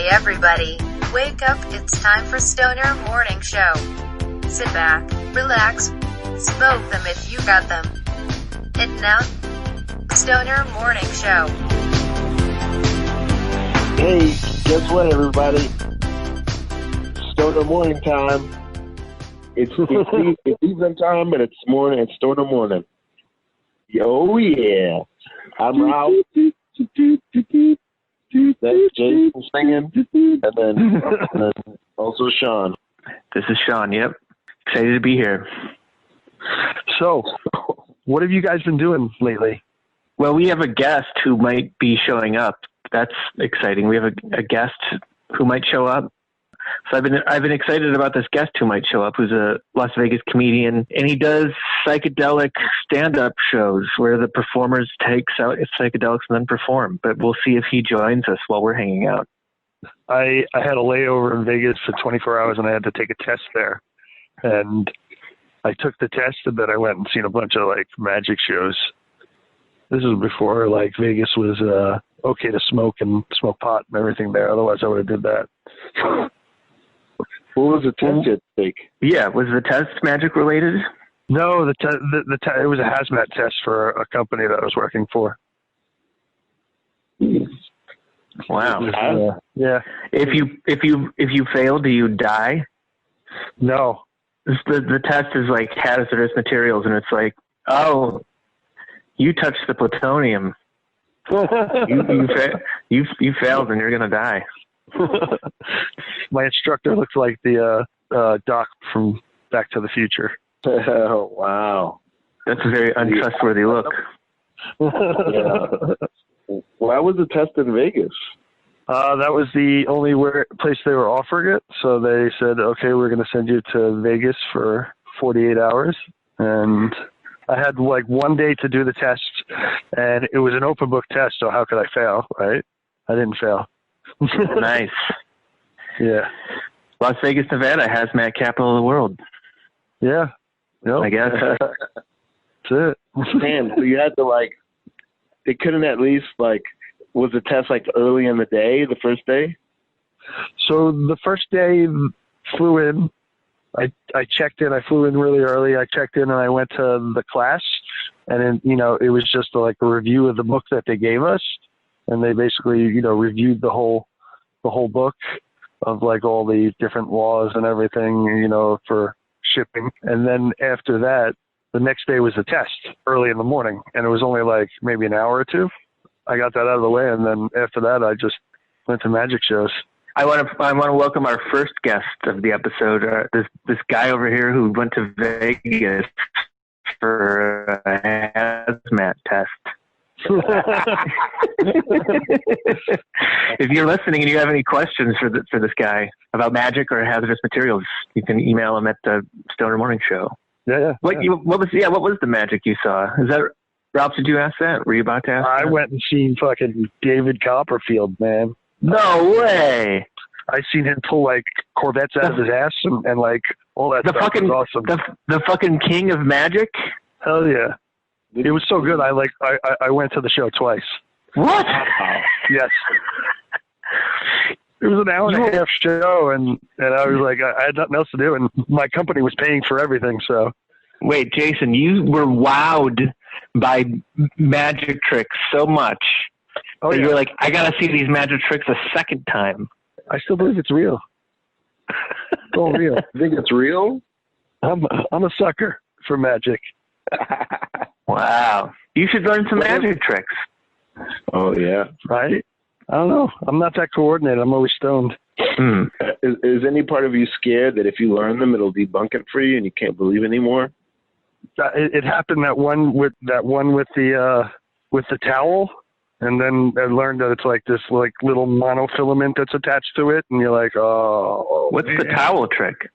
everybody, wake up, it's time for Stoner Morning Show. Sit back, relax, smoke them if you got them. And now, Stoner Morning Show. Hey, guess what, everybody? Stoner morning time. It's evening time, but it's morning. It's Stoner morning. Oh yeah, I'm Ralf. That's Jason singing, and then also Shawn. This is Shawn. Yep, excited to be here. So, what have you guys been doing lately? Well, we have a guest who might be showing up. That's exciting. We have a guest who might show up. So I've been excited about this guest who might show up, who's a Las Vegas comedian, and he does psychedelic stand-up shows where the performers takes out psychedelics and then perform. But we'll see if he joins us while we're hanging out. I had a layover in Vegas for 24 hours, and I had to take a test there. And I took the test, and then I went and seen a bunch of like magic shows. This is before like Vegas was okay to smoke pot and everything there. Otherwise, I would have did that. What was the test you take? Yeah, was the test magic related? No, it was a hazmat test for a company that I was working for. Wow. Yeah. If you fail, do you die? No. The test is like hazardous materials, and it's like, oh, you touched the plutonium. you failed, and you're gonna die. My instructor looks like the Doc from Back to the Future. Oh, wow. That's a very untrustworthy look. Yeah. Why was the test in Vegas? That was the only place they were offering it. So they said, okay, we're going to send you to Vegas for 48 hours. And I had like one day to do the test, and it was an open book test. So how could I fail, right? I didn't fail. Nice. Yeah. Las Vegas, Nevada, hazmat capital of the world. Yeah. Yep. I guess. That's it. Damn, so you had to like, they couldn't at least like, was the test like early in the day, the first day? So the first day flew in, I checked in, I flew in really early. I checked in and I went to the class, and then, it was just like a review of the book that they gave us. And they basically, reviewed the whole book of like all the different laws and everything, for shipping. And then after that, the next day was the test early in the morning, and it was only like maybe an hour or two. I got that out of the way, and then after that, I just went to magic shows. I want to welcome our first guest of the episode. This guy over here who went to Vegas for a hazmat test. If you're listening and you have any questions for this guy about magic or hazardous materials, you can email him at the Stoner Morning Show. Yeah. What was the magic you saw? Is that Ralph? Did you ask that? Were you about to ask? I went and seen fucking David Copperfield, man. No way. I seen him pull like Corvettes out of his ass and like all that. Stuff was awesome. The fucking king of magic. Hell yeah. It was so good. I went to the show twice. What? Yes. It was an hour and a half show, and I was like, I had nothing else to do, and my company was paying for everything. So, wait, Jason, you were wowed by magic tricks so much that you were like, I gotta see these magic tricks a second time. I still believe it's real. It's all real. You think it's real? I'm a sucker for magic. Wow. You should learn some magic tricks. Oh, yeah. Right? I don't know. I'm not that coordinated. I'm always stoned. Is any part of you scared that if you learn them, it'll debunk it for you and you can't believe anymore? It happened that one with the towel, and then I learned that it's like this like little monofilament that's attached to it, and you're like, oh. What's the towel trick?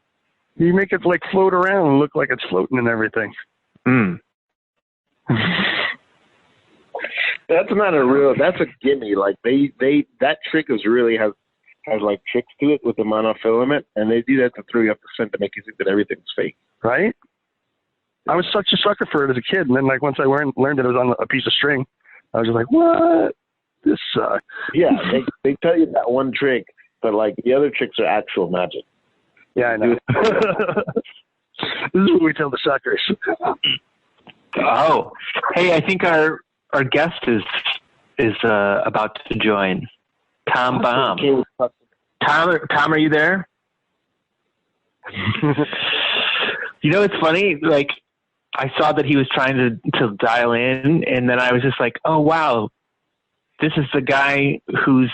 You make it like float around and look like it's floating and everything. That's not a real. That's a gimme. Like that trick really has like tricks to it with the monofilament, and they do that to throw you off the scent to make you think that everything's fake. Right? I was such a sucker for it as a kid, and then like once I learned that it was on a piece of string, I was just like, what? This sucks. Yeah, they tell you that one trick but like the other tricks are actual magic. Yeah, I know. This is what we tell the suckers. Oh, hey, I think our guest is about to join. Tom Baum. Tom, are you there? You know, it's funny. Like, I saw that he was trying to dial in, and then I was just like, oh wow, this is the guy who's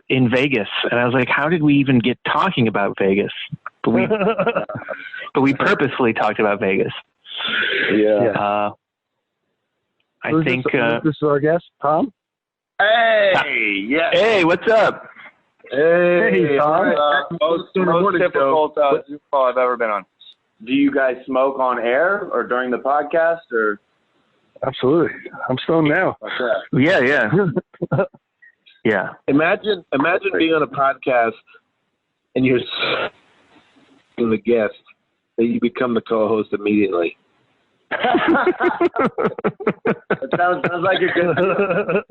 in Vegas. And I was like, how did we even get talking about Vegas? But we purposefully talked about Vegas. Yeah. I think this is our guest, Tom. Hey, yeah. Hey, what's up? Hey, Tom. Most difficult Zoom call I've ever been on. Do you guys smoke on air or during the podcast or? Absolutely. I'm stoned now. Yeah. Yeah. Imagine being on a podcast and you're the guest, that you become the co-host immediately. It sounds like a good.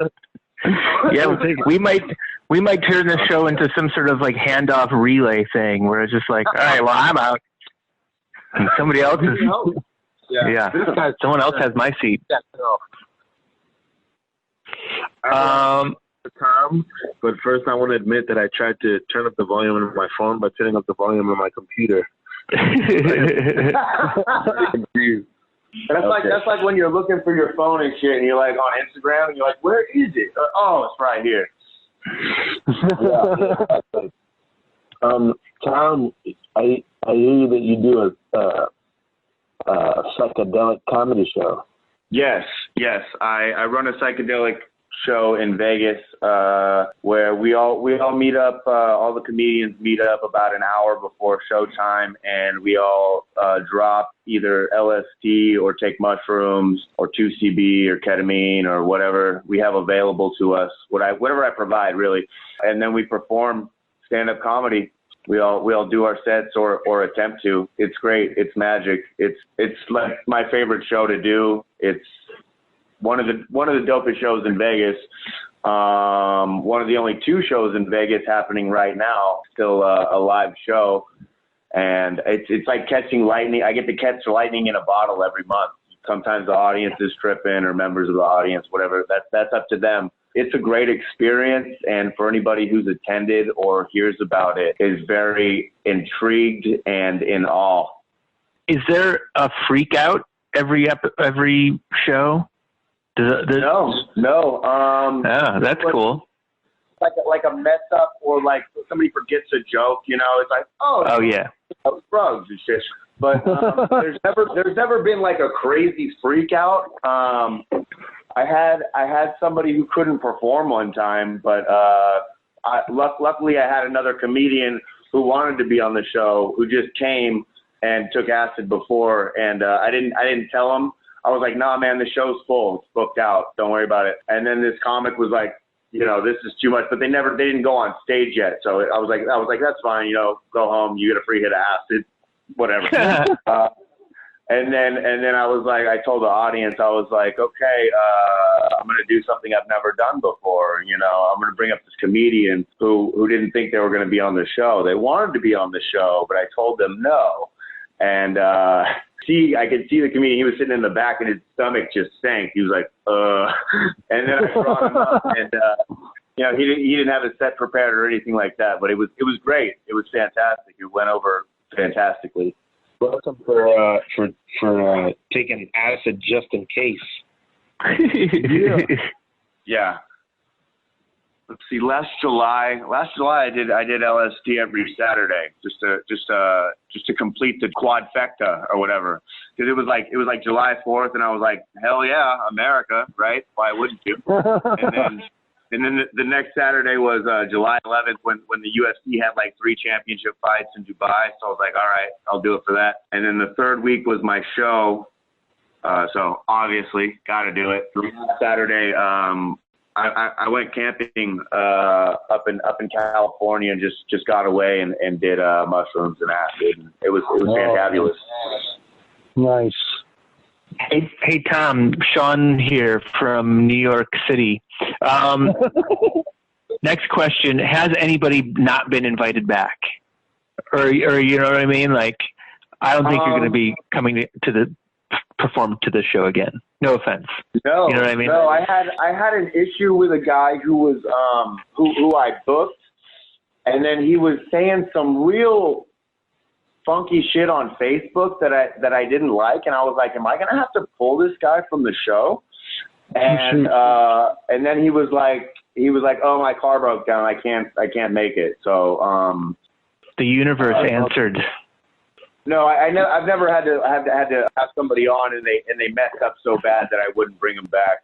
Yeah, we might turn this show into some sort of like handoff relay thing where it's just like, all right, well, I'm out, and somebody else is. Yeah. Someone else has my seat. Tom, but first I want to admit that I tried to turn up the volume of my phone by turning up the volume of my computer. That's like when you're looking for your phone and shit, and you're like on Instagram, and you're like, where is it? Oh, it's right here. Tom, I hear that you do a psychedelic comedy show. Yes. I run a psychedelic show in Vegas, where we all meet up. All the comedians meet up about an hour before showtime, and we all drop either LSD or take mushrooms or 2CB or ketamine or whatever we have available to us. Whatever I provide, really, and then we perform stand-up comedy. We all do our sets or attempt to. It's great. It's magic. It's like my favorite show to do. It's one of the dopest shows in Vegas. One of the only 2 shows in Vegas happening right now. Still a live show, and it's like catching lightning. I get to catch lightning in a bottle every month. Sometimes the audience is tripping, or members of the audience, whatever. That's up to them. It's a great experience, and for anybody who's attended or hears about it, is very intrigued and in awe. Is there a freak out every show? No. Oh, that's cool. Like a mess up, or like somebody forgets a joke. You know, it's like, oh yeah, drugs and shit. But there's never been like a crazy freak out. I had somebody who couldn't perform one time, but luckily I had another comedian who wanted to be on the show, who just came and took acid before, and I didn't tell him. I was like, nah, man, the show's full. It's booked out. Don't worry about it. And then this comic was like, you know, this is too much, but they didn't go on stage yet. So I was like, that's fine. You know, go home. You get a free hit of acid, whatever. And then I was like, I told the audience, I was like, okay, I'm going to do something I've never done before. You know, I'm going to bring up this comedian who didn't think they were going to be on the show. They wanted to be on the show, but I told them no. And, I could see the comedian. He was sitting in the back, and his stomach just sank. He was like, and then I brought him up, and, you know, he didn't have a set prepared or anything like that, but it was great. It was fantastic. It went over fantastically. Welcome for taking acid just in case. Yeah. Let's see. Last July I did LSD every Saturday just to complete the quadfecta or whatever, because it was like July 4th, and I was like, hell yeah, America, right? Why wouldn't you? And then the next Saturday was July 11th when the UFC had like 3 championship fights in Dubai. So I was like, all right, I'll do it for that. And then the third week was my show. So obviously got to do it. Saturday, I went camping up in California and just got away and did mushrooms and acid. And it was fantabulous. Nice. Hey Tom, Shawn here from New York City. Next question: has anybody not been invited back, or you know what I mean? Like, I don't think you're going to be coming to perform to the show again. No offense. No, you know what I mean? No, I had an issue with a guy who was who I booked, and then he was saying some real funky shit on Facebook that I didn't like, and I was like, am I gonna have to pull this guy from the show? And then he was like, oh, my car broke down, I can't make it. So the universe answered. No, I've never had to have somebody on and they messed up so bad that I wouldn't bring him back.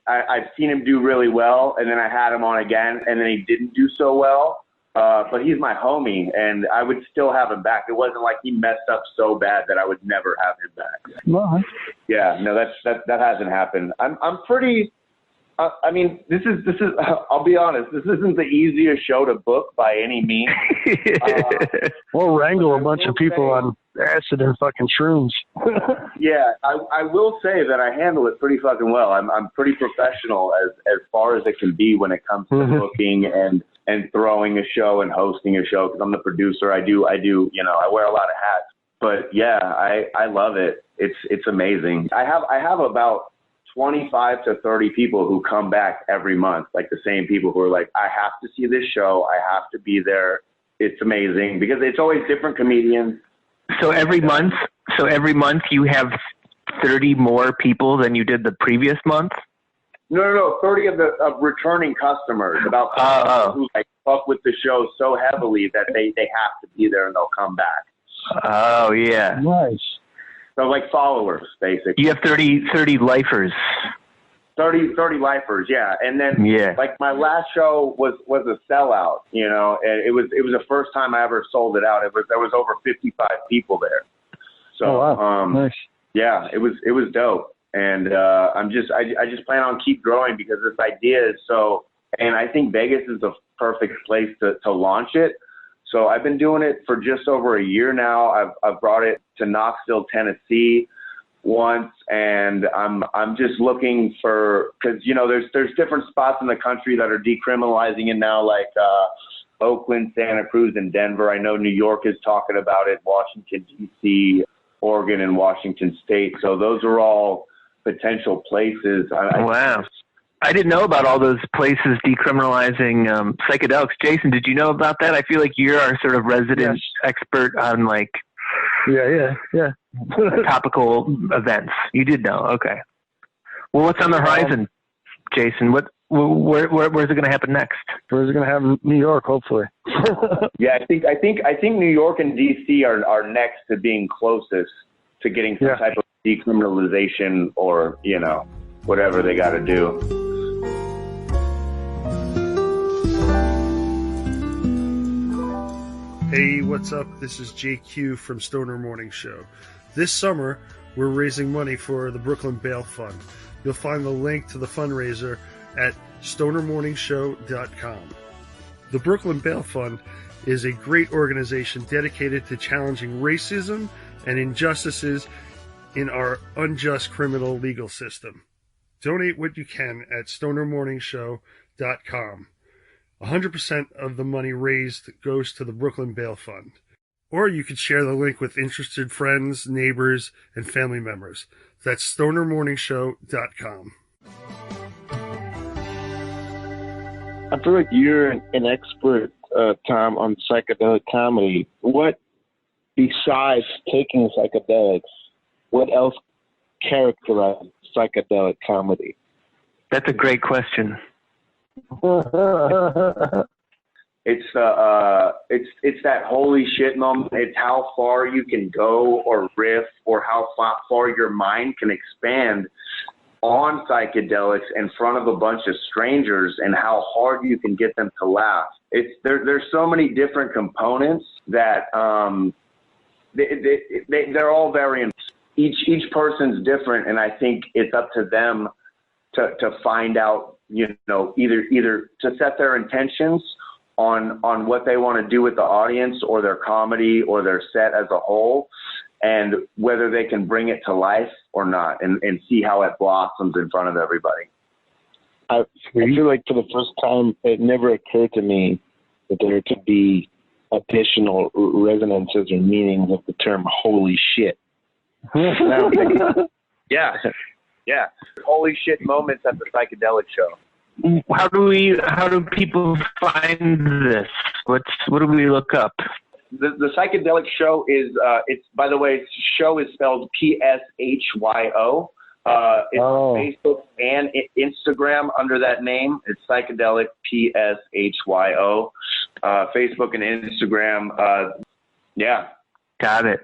I've seen him do really well, and then I had him on again, and then he didn't do so well. But he's my homie, and I would still have him back. It wasn't like he messed up so bad that I would never have him back. No. Yeah, no, that hasn't happened. I'm pretty. I mean, this is. I'll be honest. This isn't the easiest show to book by any means. We'll wrangle a bunch of people on acid and fucking shrooms. Yeah, I will say that I handle it pretty fucking well. I'm pretty professional as far as it can be when it comes to booking and throwing a show and hosting a show, because I'm the producer. I do. You know, I wear a lot of hats. But yeah, I love it. It's amazing. I have about 25 to 30 people who come back every month, like the same people who are like, I have to see this show. I have to be there. It's amazing because it's always different comedians. So every month you have 30 more people than you did the previous month? No. 30 of returning customers, about customers who like fuck with the show so heavily that they have to be there and they'll come back. Oh yeah. Nice. So like followers, basically. You have 30 lifers. 30 lifers, yeah. And then like my last show was a sellout, you know, and it was the first time I ever sold it out. There was over 55 people there. So nice. Yeah, it was dope. And I just plan on keep growing because this idea is so, and I think Vegas is the perfect place to launch it. So I've been doing it for just over a year now. I've brought it to Knoxville, Tennessee once, and I'm just looking for, because you know there's different spots in the country that are decriminalizing it now, like Oakland, Santa Cruz, and Denver. I know New York is talking about it, Washington D.C., Oregon, and Washington State. So those are all potential places. Wow. I didn't know about all those places decriminalizing psychedelics. Jason, did you know about that? I feel like you're our sort of resident expert on like topical events. You did know. Okay. Well, what's on the horizon, Jason? Where's it going to happen next? Where's it going to happen? New York, hopefully. Yeah, I think New York and DC are next to being closest to getting some type of decriminalization, or you know, whatever they got to do. Hey, what's up? This is JQue from Stoner Morning Show. This summer, we're raising money for the Brooklyn Bail Fund. You'll find the link to the fundraiser at stonermorningshow.com. The Brooklyn Bail Fund is a great organization dedicated to challenging racism and injustices in our unjust criminal legal system. Donate what you can at stonermorningshow.com. 100% of the money raised goes to the Brooklyn Bail Fund. Or you could share the link with interested friends, neighbors, and family members. That's stonermorningshow.com. I feel like you're an expert, Tom, on psychedelic comedy. What, besides taking psychedelics, what else characterizes psychedelic comedy? That's a great question. It's that holy shit moment. It's how far you can go or riff, or how far your mind can expand on psychedelics in front of a bunch of strangers, and how hard you can get them to laugh. There's so many different components that they're all variant. Each person's different, and I think it's up to them to find out, you know, either to set their intentions on what they want to do with the audience or their comedy or their set as a whole, and whether they can bring it to life or not, and see how it blossoms in front of everybody. I feel like for the first time, it never occurred to me that there could be additional resonances or meanings of the term "holy shit." Yeah. Holy shit moments at the Psychedelic Show. How do people find this? What do we look up? The Psychedelic Show is, it's, by the way, show is spelled Pshyo. It's on Facebook and Instagram under that name. It's Psychedelic Pshyo. Facebook and Instagram. Yeah. Got it.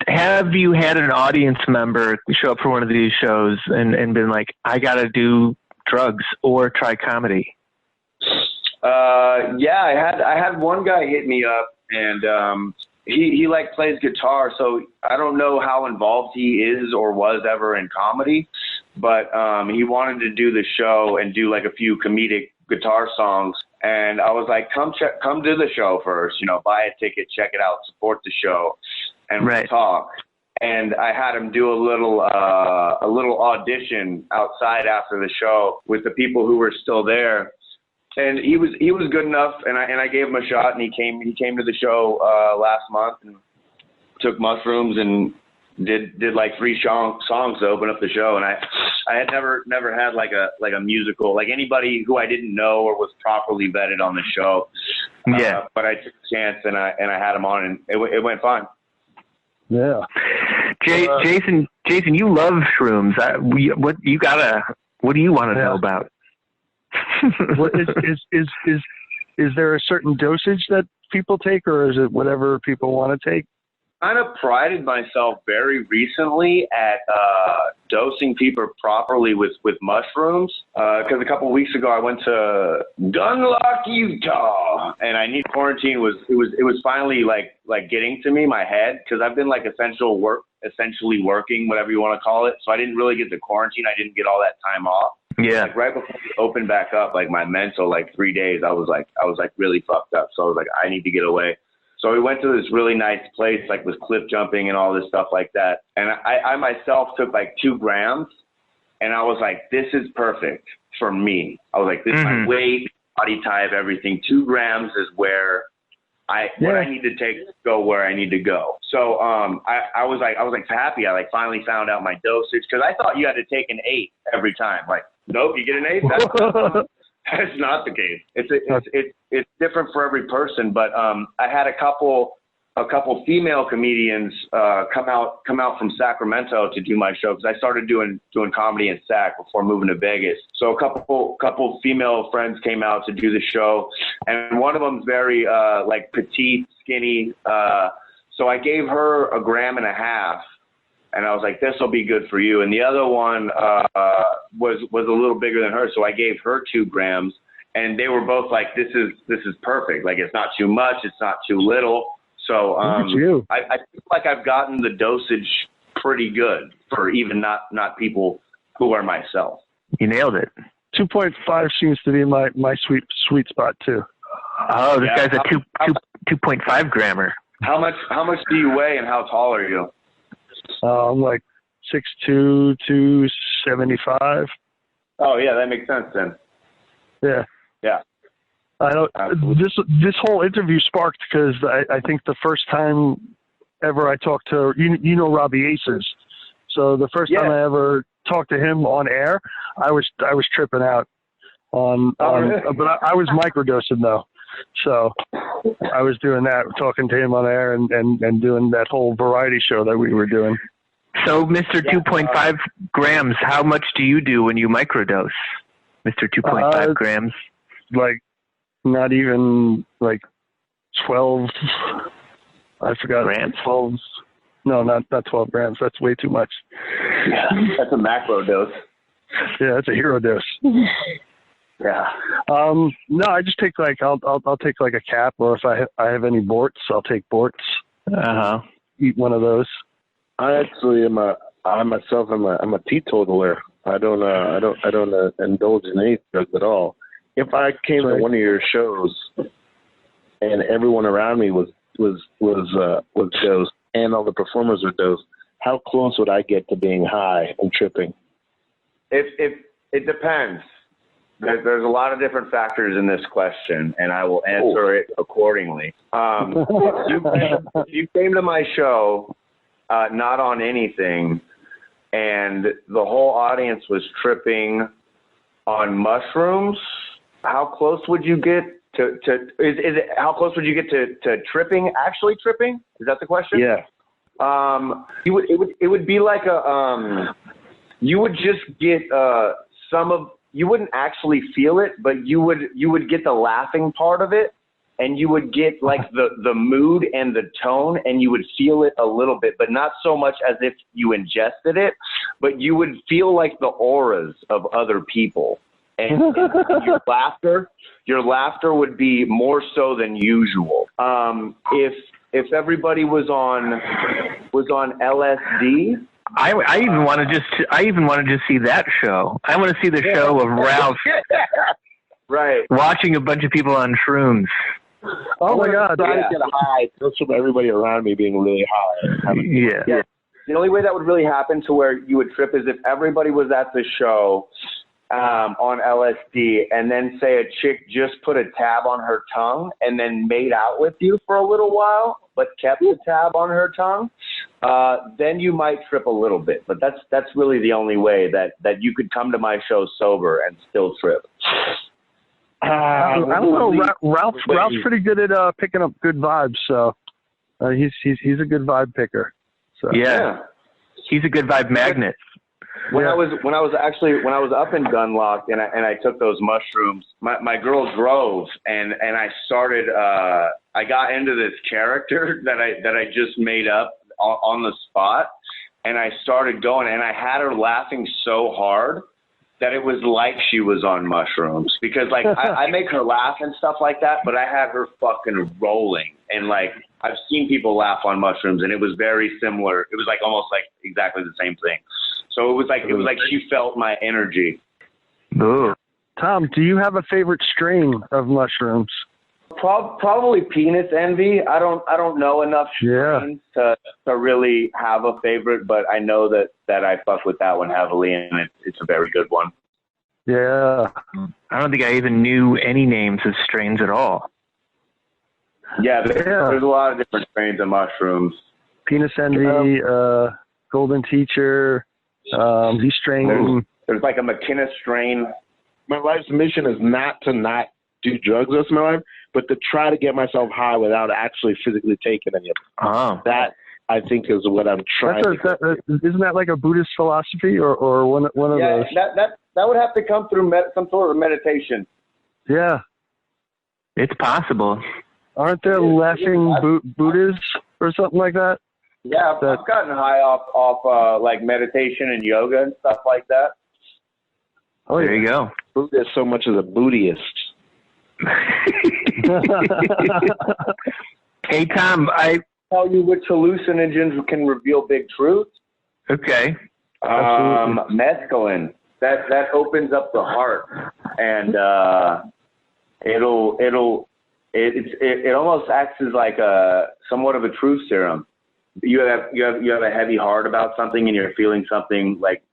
Have you had an audience member show up for one of these shows and been like, I got to do drugs or try comedy? Yeah, I had one guy hit me up, and he like plays guitar, so I don't know how involved he is or was ever in comedy, but he wanted to do the show and do like a few comedic guitar songs, and I was like, come to the show first, buy a ticket, check it out, support the show, and we'll talk. And I had him do a little audition outside after the show with the people who were still there. And he was good enough, and I gave him a shot, and he came to the show last month and took mushrooms and did like 3 songs to open up the show. And I had never had like a musical, like anybody who I didn't know or was properly vetted on the show. Yeah. But I took a chance and I had him on, and it went fine. Yeah. Jason, you love shrooms. What do you want to know about? What is there a certain dosage that people take, or is it whatever people want to take? Kind of prided myself very recently at dosing people properly with mushrooms, because a couple of weeks ago I went to Gunlock, Utah, and I knew quarantine was finally like getting to me, my head, because I've been like essentially working, whatever you want to call it. So I didn't really get the quarantine. I didn't get all that time off. Yeah. Like right before we opened back up, like my mental, like 3 days, I was like really fucked up. So I was like, I need to get away. So we went to this really nice place, like with cliff jumping and all this stuff like that. And I myself took like 2 grams, and I was like, this is perfect for me. I was like, this is my weight, body type, everything. 2 grams is where what I need to take to go where I need to go. So I was happy. I like finally found out my dosage, because I thought you had to take an 8 every time. Like, nope, you get an 8. That's not the case. It's different for every person. But I had a couple female comedians come out from Sacramento to do my show, because I started doing comedy in Sac before moving to Vegas. So a couple female friends came out to do the show, and one of them's very like petite, skinny. So I gave her 1.5 grams, and I was like, this will be good for you. And the other one was a little bigger than her, so I gave her 2 grams, and they were both like, this is perfect. Like, it's not too much, it's not too little. So I feel like I've gotten the dosage pretty good for even not people who are myself. You nailed it. 2.5 seems to be my sweet spot too. Oh, this guy's a 2.5 grammer. How much do you weigh, and how tall are you? I'm like 6'2", 275. Oh yeah, that makes sense then. Yeah. Yeah. I don't. This whole interview sparked because I think the first time ever I talked to Robbie Aces. So the first time I ever talked to him on air, I was tripping out but I was microdosing though. So I was doing that, talking to him on air and doing that whole variety show that we were doing. So, Mr. 2.5 grams, how much do you do when you microdose, Mr. 2.5 grams? Like, not even, like, 12, I forgot. Grams? 12, no, not 12 grams. That's way too much. Yeah, that's a macro dose. Yeah, that's a hero dose. Yeah. No, I just take I'll take like a cap, or if I have any Borts, I'll take Borts. Eat one of those. I actually am I'm a teetotaler. I don't indulge in any drugs at all. If I came to one of your shows and everyone around me was dosed and all the performers were dosed, how close would I get to being high and tripping? If It depends. There's a lot of different factors in this question, and I will answer it accordingly. If you came to my show not on anything, and the whole audience was tripping on mushrooms, how close would you get to how close would you get to tripping? Actually tripping? Is that the question? Yeah. It would be like you would just get you wouldn't actually feel it, but you would get the laughing part of it, and you would get like the mood and the tone, and you would feel it a little bit, but not so much as if you ingested it, but you would feel like the auras of other people. And your laughter would be more so than usual. If everybody was on LSD, I even want to just see that show. I want to see the show of Ralf right, watching a bunch of people on shrooms. Oh my God! Trying to get a high just from everybody around me being really high. Yeah. The only way that would really happen to where you would trip is if everybody was at the show on LSD, and then say a chick just put a tab on her tongue and then made out with you for a little while, but kept the tab on her tongue, then you might trip a little bit. But that's really the only way that you could come to my show sober and still trip. I don't know. Ralph's pretty good at picking up good vibes, so he's a good vibe picker. So yeah. He's a good vibe magnet. When I was up in Gunlock and I took those mushrooms, my girl drove and I started I got into this character that I just made up on the spot, and I started going, and I had her laughing so hard that it was like she was on mushrooms, because like I make her laugh and stuff like that, but I had her fucking rolling, and like I've seen people laugh on mushrooms, and it was very similar. It was like almost like exactly the same thing. So it was like she felt my energy. Ooh. Tom, do you have a favorite strain of mushrooms? Probably penis envy. I don't know enough strains to really have a favorite, but I know that I fuck with that one heavily, and it's a very good one. Yeah. I don't think I even knew any names of strains at all. Yeah, there's a lot of different strains of mushrooms. Penis envy, golden teacher, strain. There's like a McKinnis strain. My life's mission is not to not do drugs the rest of my life, but to try to get myself high without actually physically taking any of it. Oh. That, I think, is what I'm trying to do. Isn't that like a Buddhist philosophy or one of those? That would have to come through some sort of meditation. Yeah. It's possible. Aren't there laughing Buddhas or something like that? Yeah, I've gotten high off like meditation and yoga and stuff like that. Oh, there you go. Buddha is so much as a Buddhist. Hey, Tom, I tell you which hallucinogens can reveal big truths. Okay. Mescaline. That opens up the heart, and it almost acts as like somewhat of a truth serum. You have a heavy heart about something, and you're feeling something like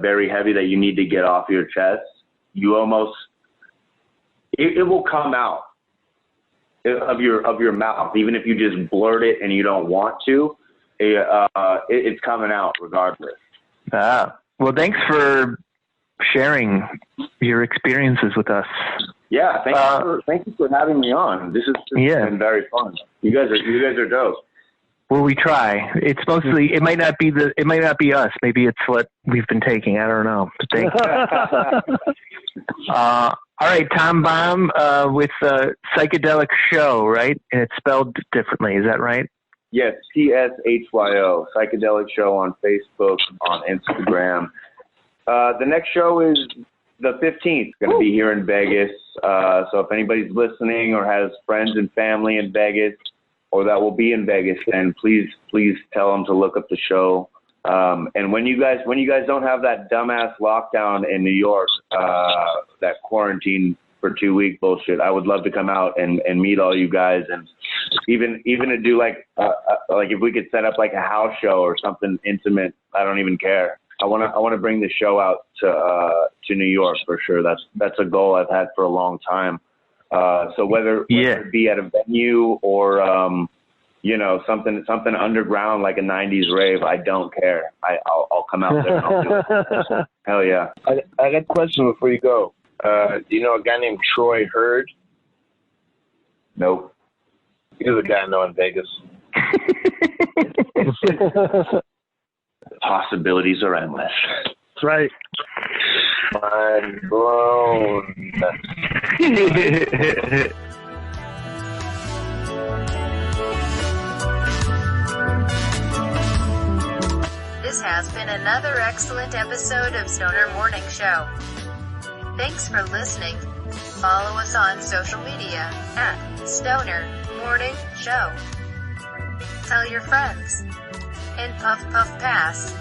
very heavy that you need to get off your chest. You almost it will come out of your mouth, even if you just blurt it and you don't want to. It's coming out regardless. Well, thanks for sharing your experiences with us. Yeah, thank you for having me on. This has been very fun. You guys are dope. Well, we try. It's mostly. It might not be us. Maybe it's what we've been taking. I don't know. But thank you. All right, Tom Baum with Psychedelic Show, right? And it's spelled differently. Is that right? Yes, PSHYO. Psychedelic Show on Facebook, on Instagram. The next show is the 15th. Going to be here in Vegas. So if anybody's listening or has friends and family in Vegas, or that will be in Vegas, then please tell them to look up the show. And when you guys don't have that dumbass lockdown in New York, that quarantine for 2 week bullshit, I would love to come out and meet all you guys, and even to do like if we could set up like a house show or something intimate. I don't even care. I want to bring the show out to New York for sure. That's a goal I've had for a long time. So whether it be at a venue or something underground like a '90s rave, I don't care. I'll come out there and I'll do it. Hell yeah! I got a question before you go. Do you know a guy named Troy Hurd? Nope. He's a guy I know in Vegas. The possibilities are endless. That's right. Mind blown. This has been another excellent episode of Stoner Morning Show. Thanks for listening. Follow us on social media at Stoner Morning Show. Tell your friends. And puff puff pass.